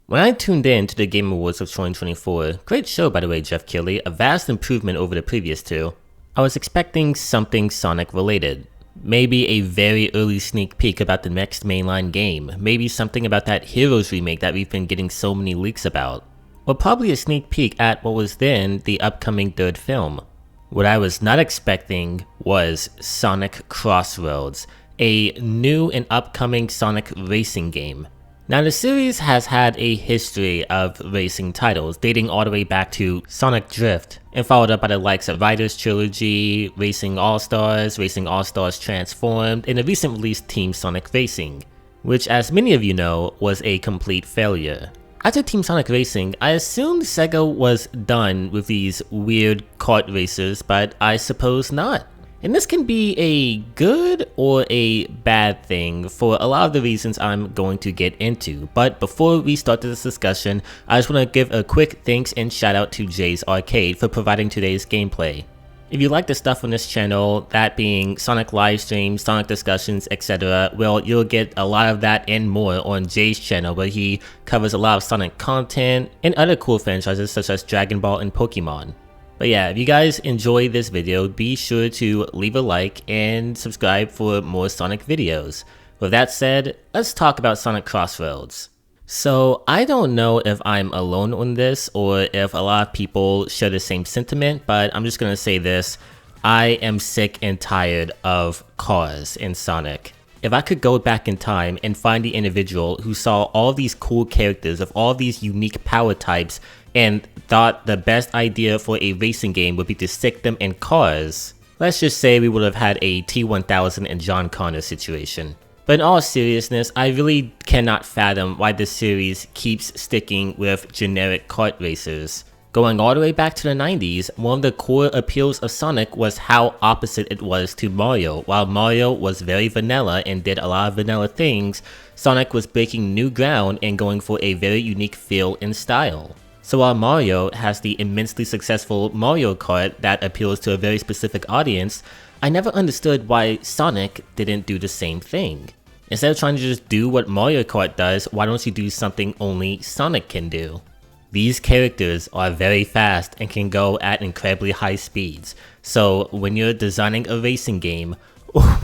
When I tuned in to the Game Awards of 2024, great show by the way, Jeff Keighley, a vast improvement over the previous two, I was expecting something Sonic related. Maybe a very early sneak peek about the next mainline game, maybe something about that Heroes remake that we've been getting so many leaks about, or probably a sneak peek at what was then the upcoming third film. What I was not expecting was Sonic Crossworlds, a new and upcoming Sonic racing game. Now the series has had a history of racing titles, dating all the way back to Sonic Drift, and followed up by the likes of Riders Trilogy, Racing All-Stars Transformed, and the recent released Team Sonic Racing, which as many of you know, was a complete failure. After Team Sonic Racing, I assumed Sega was done with these weird kart racers, but I suppose not. And this can be a good or a bad thing for a lot of the reasons I'm going to get into. But before we start this discussion, I just want to give a quick thanks and shout out to JeysArcade for providing today's gameplay. If you like the stuff on this channel, that being Sonic live streams, Sonic discussions, etc., well, you'll get a lot of that and more on Jay's channel, where he covers a lot of Sonic content and other cool franchises such as Dragon Ball and Pokemon. But yeah, if you guys enjoyed this video, be sure to leave a like and subscribe for more Sonic videos. With that said, let's talk about Sonic Crossworlds. So I don't know if I'm alone on this or if a lot of people share the same sentiment, but I'm just gonna say this. I am sick and tired of cars in Sonic. If I could go back in time and find the individual who saw all these cool characters of all these unique power types and thought the best idea for a racing game would be to stick them in cars, let's just say we would have had a T-1000 and John Connor situation. But in all seriousness, I really cannot fathom why this series keeps sticking with generic kart racers. Going all the way back to the 90s, one of the core appeals of Sonic was how opposite it was to Mario. While Mario was very vanilla and did a lot of vanilla things, Sonic was breaking new ground and going for a very unique feel and style. So while Mario has the immensely successful Mario Kart that appeals to a very specific audience, I never understood why Sonic didn't do the same thing. Instead of trying to just do what Mario Kart does, why don't you do something only Sonic can do? These characters are very fast and can go at incredibly high speeds, so when you're designing a racing game,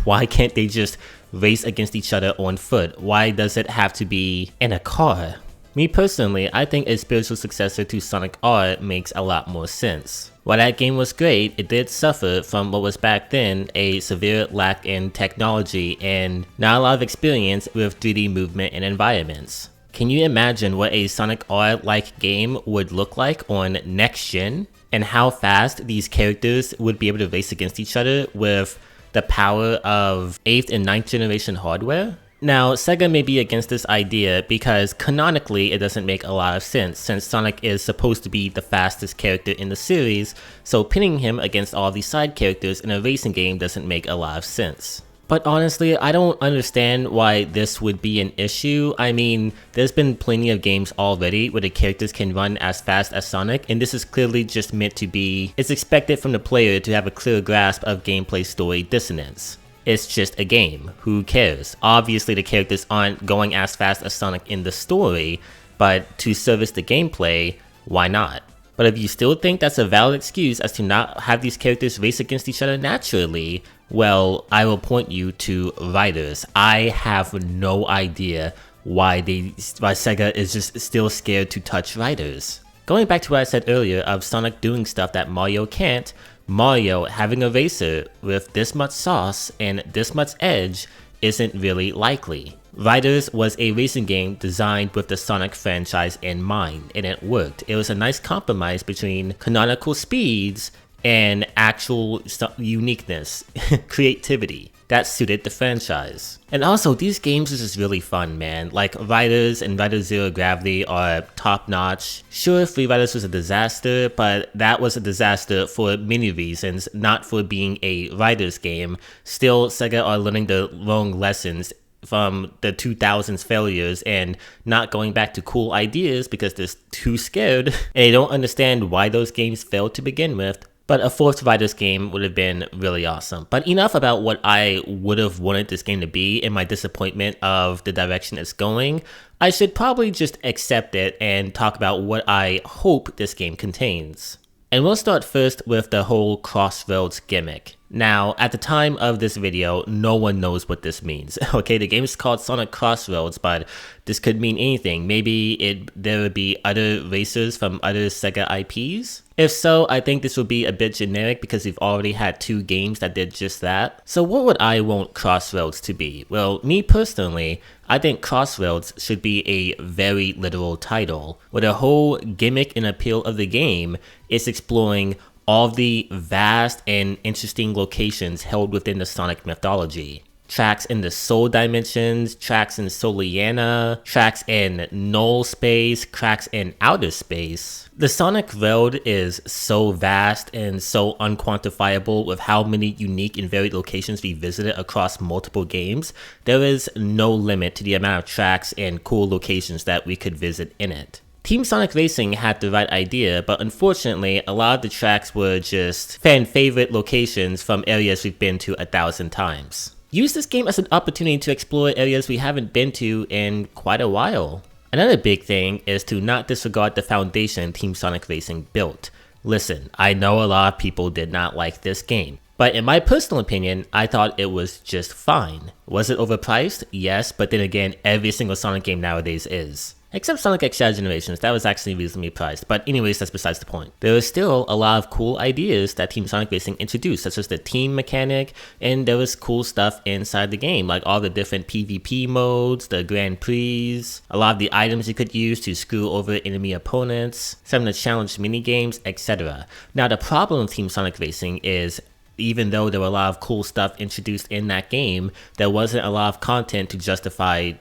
why can't they just race against each other on foot? Why does it have to be in a car? Me personally, I think a spiritual successor to Sonic R makes a lot more sense. While that game was great, it did suffer from what was back then a severe lack in technology and not a lot of experience with 3D movement and environments. Can you imagine what a Sonic R-like game would look like on next gen? And how fast these characters would be able to race against each other with the power of 8th and 9th generation hardware? Now, Sega may be against this idea because canonically it doesn't make a lot of sense since Sonic is supposed to be the fastest character in the series, so pinning him against all these side characters in a racing game doesn't make a lot of sense. But honestly, I don't understand why this would be an issue. I mean, there's been plenty of games already where the characters can run as fast as Sonic, and this is clearly just meant to be, it's expected from the player to have a clear grasp of gameplay story dissonance. It's just a game, who cares? Obviously the characters aren't going as fast as Sonic in the story, but to service the gameplay, why not? But if you still think that's a valid excuse as to not have these characters race against each other naturally, well, I will point you to Riders. I have no idea why Sega is just still scared to touch Riders. Going back to what I said earlier of Sonic doing stuff that Mario can't, Mario having a racer with this much sauce and this much edge isn't really likely. Riders was a racing game designed with the Sonic franchise in mind, and it worked. It was a nice compromise between canonical speeds and actual uniqueness, creativity that suited the franchise. And also, these games are just really fun, man. Like, Riders and Riders Zero Gravity are top notch. Sure, Free Riders was a disaster, but that was a disaster for many reasons, not for being a Riders game. Still, Sega are learning the wrong lessons from the 2000s failures and not going back to cool ideas because they're too scared and they don't understand why those games failed to begin with. But a fourth Riders game would have been really awesome. But enough about what I would have wanted this game to be and my disappointment of the direction it's going. I should probably just accept it and talk about what I hope this game contains. And we'll start first with the whole Crossworlds gimmick. Now, at the time of this video, no one knows what this means. Okay, the game is called Sonic Crossworlds, but this could mean anything. Maybe there would be other racers from other Sega IPs? If so, I think this would be a bit generic because we've already had 2 games that did just that. So what would I want Crossworlds to be? Well, me personally, I think Crossworlds should be a very literal title, where the whole gimmick and appeal of the game is exploring all the vast and interesting locations held within the Sonic mythology. Tracks in the Soul Dimensions, tracks in Soliana, tracks in Null Space, tracks in Outer Space. The Sonic world is so vast and so unquantifiable with how many unique and varied locations we visited across multiple games. There is no limit to the amount of tracks and cool locations that we could visit in it. Team Sonic Racing had the right idea, but unfortunately, a lot of the tracks were just fan favorite locations from areas we've been to 1,000 times. Use this game as an opportunity to explore areas we haven't been to in quite a while. Another big thing is to not disregard the foundation Team Sonic Racing built. Listen, I know a lot of people did not like this game, but in my personal opinion, I thought it was just fine. Was it overpriced? Yes, but then again, every single Sonic game nowadays is. Except Sonic X Generations, that was actually reasonably priced, but anyways, that's besides the point. There was still a lot of cool ideas that Team Sonic Racing introduced, such as the team mechanic, and there was cool stuff inside the game, like all the different PvP modes, the Grand Prix, a lot of the items you could use to screw over enemy opponents, some of the challenge minigames, etc. Now the problem with Team Sonic Racing is, even though there were a lot of cool stuff introduced in that game, there wasn't a lot of content to justify,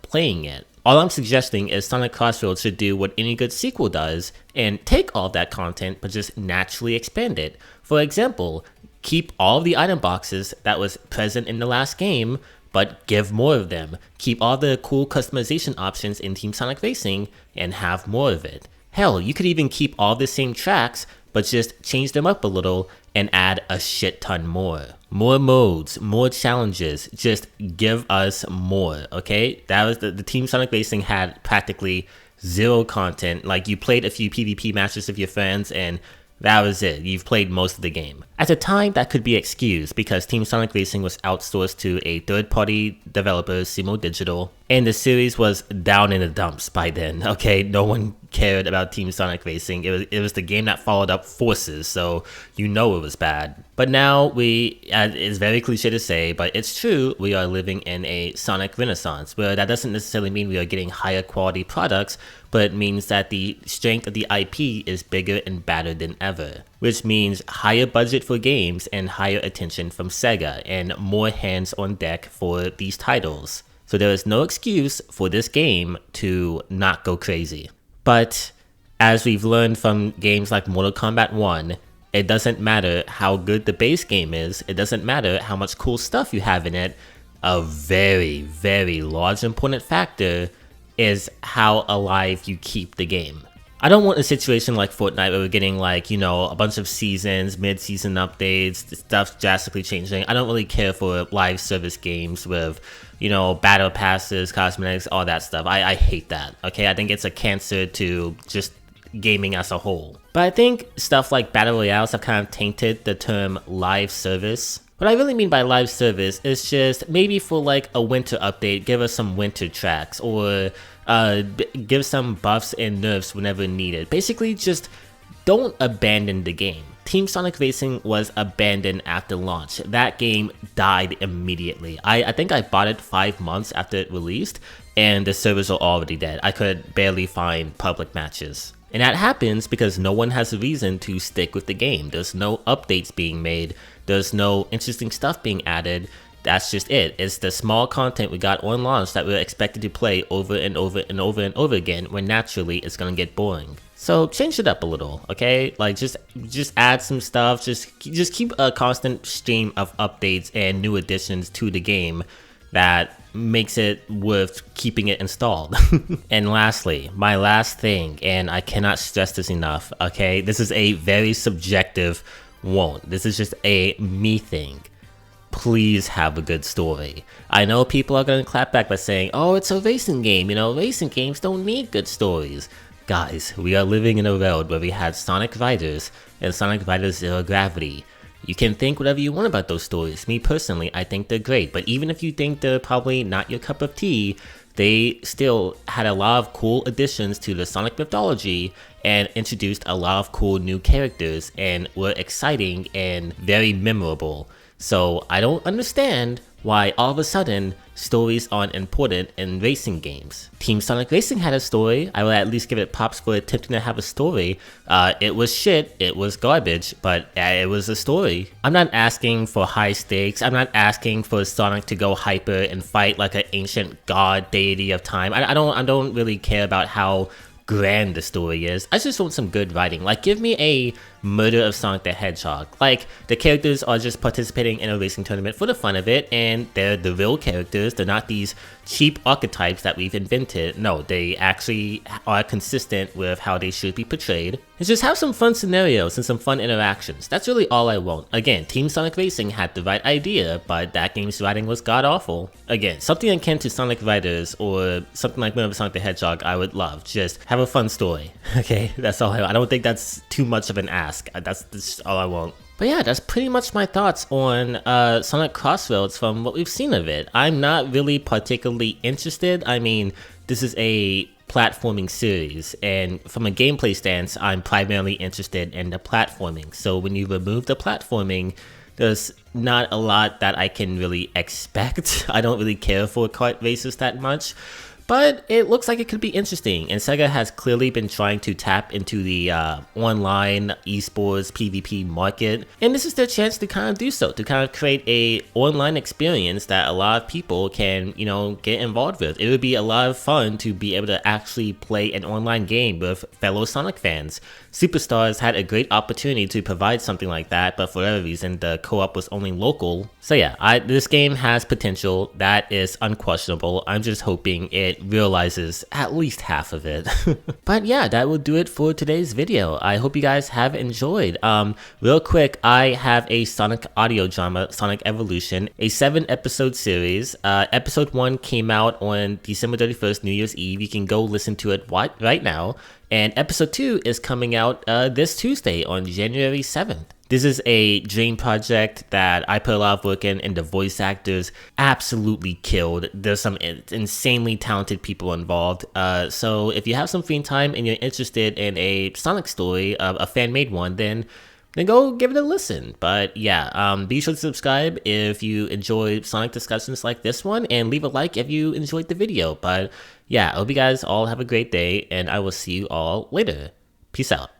playing it. All I'm suggesting is Sonic Crossroads should do what any good sequel does and take all of that content but just naturally expand it. For example, keep all of the item boxes that was present in the last game, but give more of them. Keep all the cool customization options in Team Sonic Racing and have more of it. Hell, you could even keep all the same tracks, but just change them up a little and add a shit ton more. More modes, more challenges, just give us more, okay? That was the Team Sonic Racing had practically 0 content. Like, you played a few PvP matches with your friends and that was it. You've played most of the game. At the time, that could be excused because Team Sonic Racing was outsourced to a third-party developer, Sumo Digital, and the series was down in the dumps by then, okay? No one cared about Team Sonic Racing. It was the game that followed up Forces, so it was bad. But now it's very cliche to say, but it's true, we are living in a Sonic renaissance, where that doesn't necessarily mean we are getting higher quality products, but it means that the strength of the IP is bigger and badder than ever, which means higher budget for games and higher attention from Sega and more hands on deck for these titles. So there is no excuse for this game to not go crazy. But as we've learned from games like Mortal Kombat 1, it doesn't matter how good the base game is, it doesn't matter how much cool stuff you have in it. A very, very large important factor is how alive you keep the game. I don't want a situation like Fortnite where we're getting a bunch of seasons, mid-season updates, stuff drastically changing. I don't really care for live service games with, battle passes, cosmetics, all that stuff. I hate that, okay? I think it's a cancer to just gaming as a whole. But I think stuff like Battle Royales have kind of tainted the term live service. What I really mean by live service is just maybe for a winter update, give us some winter tracks, or give some buffs and nerfs whenever needed. Basically, just don't abandon the game. Team Sonic Racing was abandoned after launch. That game died immediately. I think I bought it 5 months after it released, and the servers are already dead. I could barely find public matches. And that happens because no one has a reason to stick with the game. There's no updates being made. There's no interesting stuff being added. That's just it. It's the small content we got on launch that we're expected to play over and over and over and over again, when naturally it's gonna get boring. So change it up a little, okay? Just add some stuff. Just keep a constant stream of updates and new additions to the game that makes it worth keeping it installed. And lastly, my last thing, and I cannot stress this enough, okay? This is a very subjective want. This is just a me thing. Please have a good story. I know people are going to clap back by saying, oh, it's a racing game, you know, racing games don't need good stories. Guys, we are living in a world where we had Sonic Riders and Sonic Riders Zero Gravity. You can think whatever you want about those stories. Me personally, I think they're great, but even if you think they're probably not your cup of tea, they still had a lot of cool additions to the Sonic mythology and introduced a lot of cool new characters and were exciting and very memorable. So I don't understand why all of a sudden stories aren't important in racing games. Team Sonic Racing had a story. I will at least give it props for attempting to have a story. It was shit, it was garbage, but it was a story. I'm not asking for high stakes. I'm not asking for Sonic to go hyper and fight like an ancient god deity of time. I don't really care about how grand the story is. I just want some good writing. Like, give me a murder of Sonic the Hedgehog. Like, the characters are just participating in a racing tournament for the fun of it, and they're the real characters. They're not these cheap archetypes that we've invented. No, they actually are consistent with how they should be portrayed. And just have some fun scenarios and some fun interactions. That's really all I want. Again, Team Sonic Racing had the right idea, but that game's writing was god-awful. Again, something akin to Sonic Riders or something like Murder of Sonic the Hedgehog, I would love. Just have a fun story. Okay, that's all I don't think that's too much of an ask. That's all I want. But yeah, that's pretty much my thoughts on Sonic Crossworlds from what we've seen of it. I'm not really particularly interested. I mean, this is a platforming series, and from a gameplay stance, I'm primarily interested in the platforming. So when you remove the platforming, there's not a lot that I can really expect. I don't really care for kart races that much. But it looks like it could be interesting, and Sega has clearly been trying to tap into the online esports PvP market, and this is their chance to kind of do so, to kind of create a online experience that a lot of people can, you know, get involved with. It would be a lot of fun to be able to actually play an online game with fellow Sonic fans. Superstars had a great opportunity to provide something like that, but for whatever reason, the co-op was only local. So yeah, this game has potential. That is unquestionable. I'm just hoping it realizes at least half of it. But yeah, that will do it for today's video. I hope you guys have enjoyed. Real quick, I have a Sonic audio drama, Sonic Evolution, a 7-episode series. Episode 1 came out on December 31st, New Year's Eve. You can go listen to it right now. And episode 2 is coming out this Tuesday on January 7th. This is a dream project that I put a lot of work in, and the voice actors absolutely killed. There's some insanely talented people involved. So if you have some free time and you're interested in a Sonic story, a fan-made one, then go give it a listen. But yeah, be sure to subscribe if you enjoy Sonic discussions like this one, and leave a like if you enjoyed the video. But yeah, I hope you guys all have a great day, and I will see you all later. Peace out.